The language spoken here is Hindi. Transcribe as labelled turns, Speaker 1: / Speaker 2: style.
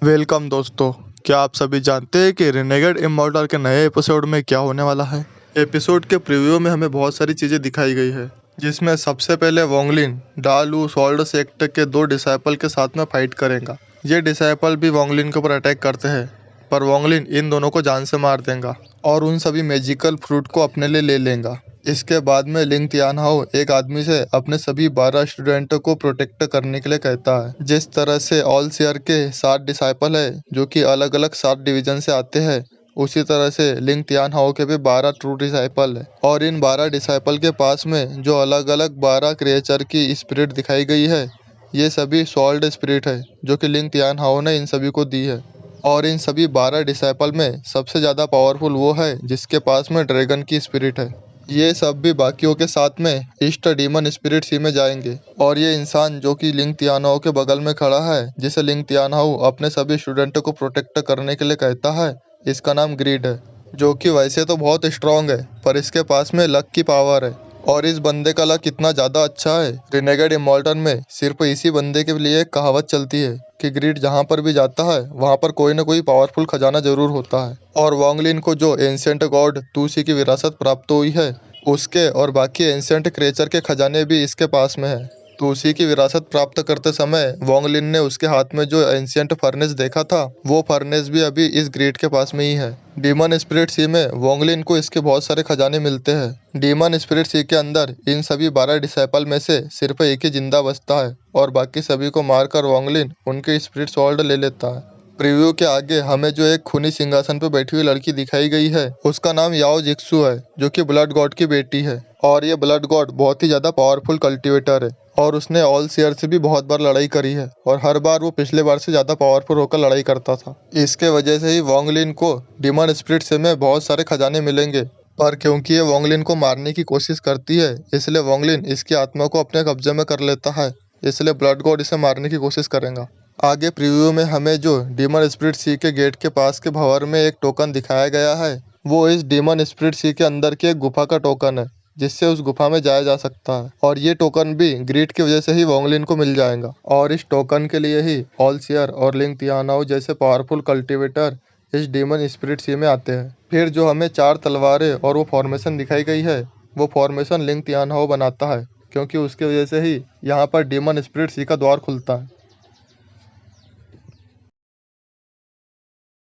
Speaker 1: वेलकम दोस्तों। क्या आप सभी जानते हैं कि रिनेगेड इमॉर्टल के नए एपिसोड में क्या होने वाला है। एपिसोड के प्रीव्यू में हमें बहुत सारी चीज़ें दिखाई गई है, जिसमें सबसे पहले वोंगलिन डालू सोल्ड सेक्ट के 2 डिसाइपल के साथ में फाइट करेगा। ये डिसाइपल भी वोंगलिन के ऊपर अटैक करते हैं, पर वोंगलिन इन दोनों को जान से मार देगा और उन सभी मैजिकल फ्रूट को अपने लिए ले लेगा। इसके बाद में लिंग तियानहाओ एक आदमी से अपने सभी 12 स्टूडेंटों को प्रोटेक्ट करने के लिए कहता है। जिस तरह से ऑल शेयर के 7 डिसाइपल है जो कि अलग अलग 7 डिवीजन से आते हैं, उसी तरह से लिंग तियानहाओ के भी 12 ट्रू डिसाइपल है और इन 12 डिसाइपल के पास में जो अलग अलग 12 क्रिएचर की स्पिरिट दिखाई गई है, ये सभी सॉल्ड स्पिरिट है जो कि लिंग तियानहाओ ने इन सभी को दी है। और इन सभी 12 डिसाइपल में सबसे ज़्यादा पावरफुल वो है जिसके पास में ड्रैगन की स्पिरिट है। ये सब भी बाकियों के साथ में ईस्ट डीमन स्पिरिट सी में जाएंगे और ये इंसान जो कि लिंग तियानहाओ के बगल में खड़ा है, जिसे लिंग तियानहाओ अपने सभी स्टूडेंटों को प्रोटेक्ट करने के लिए कहता है, इसका नाम ग्रीड है, जो कि वैसे तो बहुत स्ट्रांग है पर इसके पास में लक की पावर है। और इस बंदे का लक इतना ज़्यादा अच्छा है, रिनेगेड इमॉर्टल में सिर्फ इसी बंदे के लिए एक कहावत चलती है कि ग्रीड जहाँ पर भी जाता है वहाँ पर कोई ना कोई पावरफुल खजाना जरूर होता है। और वोंगलिन को जो एंशिएंट गॉड तूसी की विरासत प्राप्त हुई है, उसके और बाकी एंशिएंट क्रिएचर के खजाने भी इसके पास में है। तो उसी की विरासत प्राप्त करते समय वोंगलिन ने उसके हाथ में जो एंशिएंट फर्नेस देखा था, वो फर्नेस भी अभी इस ग्रीड के पास में ही है। डीमन स्पिरिट सी में वोंगलिन को इसके बहुत सारे खजाने मिलते हैं। डीमन स्पिरिट सी के अंदर इन सभी 12 डिसाइपल में से सिर्फ एक ही जिंदा बचता है और बाकी सभी को मारकर वोंगलिन उनके स्पिरिट सोल्ड ले लेता है। प्रीव्यू के आगे हमें जो एक खूनी सिंहासन पर बैठी हुई लड़की दिखाई गई है, उसका नाम याओ जिक्सु है, जो कि ब्लड गॉड की बेटी है। और ये ब्लड गॉड बहुत ही ज़्यादा पावरफुल कल्टिवेटर है और उसने ऑल शेयर से भी बहुत बार लड़ाई करी है और हर बार वो पिछले बार से ज़्यादा पावरफुल होकर लड़ाई करता था। इसके वजह से ही वोंगलिन को डीमन स्पिरिट से में बहुत सारे खजाने मिलेंगे, पर क्योंकि ये वोंगलिन को मारने की कोशिश करती है, इसलिए वोंगलिन इसकी आत्मा को अपने कब्जे में कर लेता है, इसलिए ब्लड गॉड इसे मारने की कोशिश करेगा। आगे प्रीव्यू में हमें जो डीमन स्पिरिट सी के गेट के पास के भंवर में एक टोकन दिखाया गया है, वो इस डीमन स्पिरिट सी के अंदर की एक गुफा का टोकन है, जिससे उस गुफा में जाया जा सकता है। और ये टोकन भी ग्रीड की वजह से ही वोंगलिन को मिल जाएगा और इस टोकन के लिए ही ऑल शेयर और लिंग तियानहाओ जैसे पावरफुल कल्टिवेटर इस डीमन स्पिरिट सी में आते हैं। फिर जो हमें 4 तलवारें और वो फॉर्मेशन दिखाई गई है, वो फॉर्मेशन लिंग तियानहाओ बनाता है, क्योंकि उसकी वजह से ही यहाँ पर डीमन स्पिरिट सी का द्वार खुलता है।